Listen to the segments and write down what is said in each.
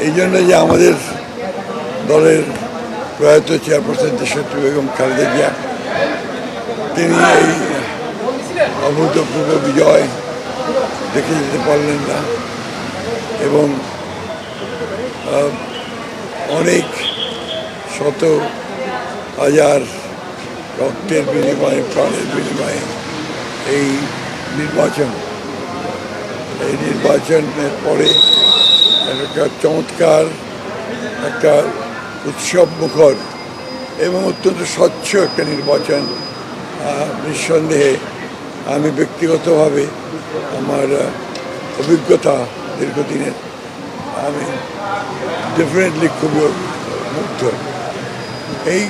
এই জন্য যে আমাদের দলের প্রয়াত চেয়ারপারসন দেশনেত্রী বেগম খালেদা জিয়া তিনি এই অভূতপূর্ব বিজয় দেখে যেতে পারলেন না এবং অনেক শত হাজার রক্তের বিনিময়ে প্রাণের বিনিময়ে এই নির্বাচনের পরে একটা চমৎকার একটা উৎসব মুখর এবং অত্যন্ত স্বচ্ছ একটা নির্বাচন নিঃসন্দেহে আমি ব্যক্তিগতভাবে আমার অভিজ্ঞতা দীর্ঘদিনের আমি ডেফিনেটলি খুবই মুগ্ধ। এই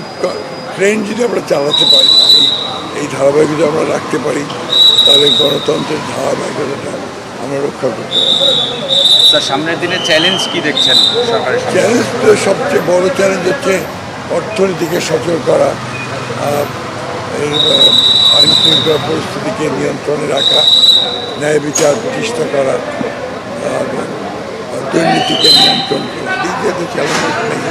ট্রেন্ড যদি আমরা চালাতে পারি, এই ধারাবাহিকতা আমরা রাখতে পারি, তাহলে গণতন্ত্রের ধারাবাহিকতাটা আমরা রক্ষা করতে পারি। স্যার, সামনের দিনে চ্যালেঞ্জ কি দেখছেন সরকারের সামনে? চ্যালেঞ্জ তো সবচেয়ে বড় চ্যালেঞ্জ হচ্ছে অর্থনীতিকে সচল করা, আইন শৃঙ্খলা পরিস্থিতিকে নিয়ন্ত্রণে রাখা, ন্যায় বিচার প্রতিষ্ঠা করা, দুর্নীতিকে নিয়ন্ত্রণ করা। দ্বিতীয় তো চ্যালেঞ্জ নেই।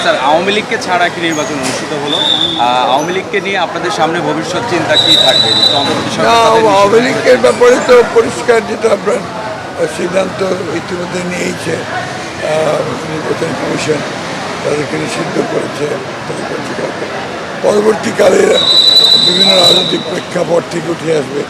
স্যার, আওয়ামী লীগকে ছাড়া কি নির্বাচন অনুষ্ঠিত হলো? আওয়ামী লীগকে নিয়ে আপনাদের সামনে ভবিষ্যৎ চিন্তা কি থাকবে? আওয়ামী লীগের ব্যাপারে তো পরিষ্কার যেটা আপনার সিদ্ধান্ত ইতিমধ্যে নিয়েছে নির্বাচন কমিশন, তাদেরকে নিষিদ্ধ করেছে। পরবর্তীকালে বিভিন্ন রাজনৈতিক প্রেক্ষাপট থেকে উঠে আসবে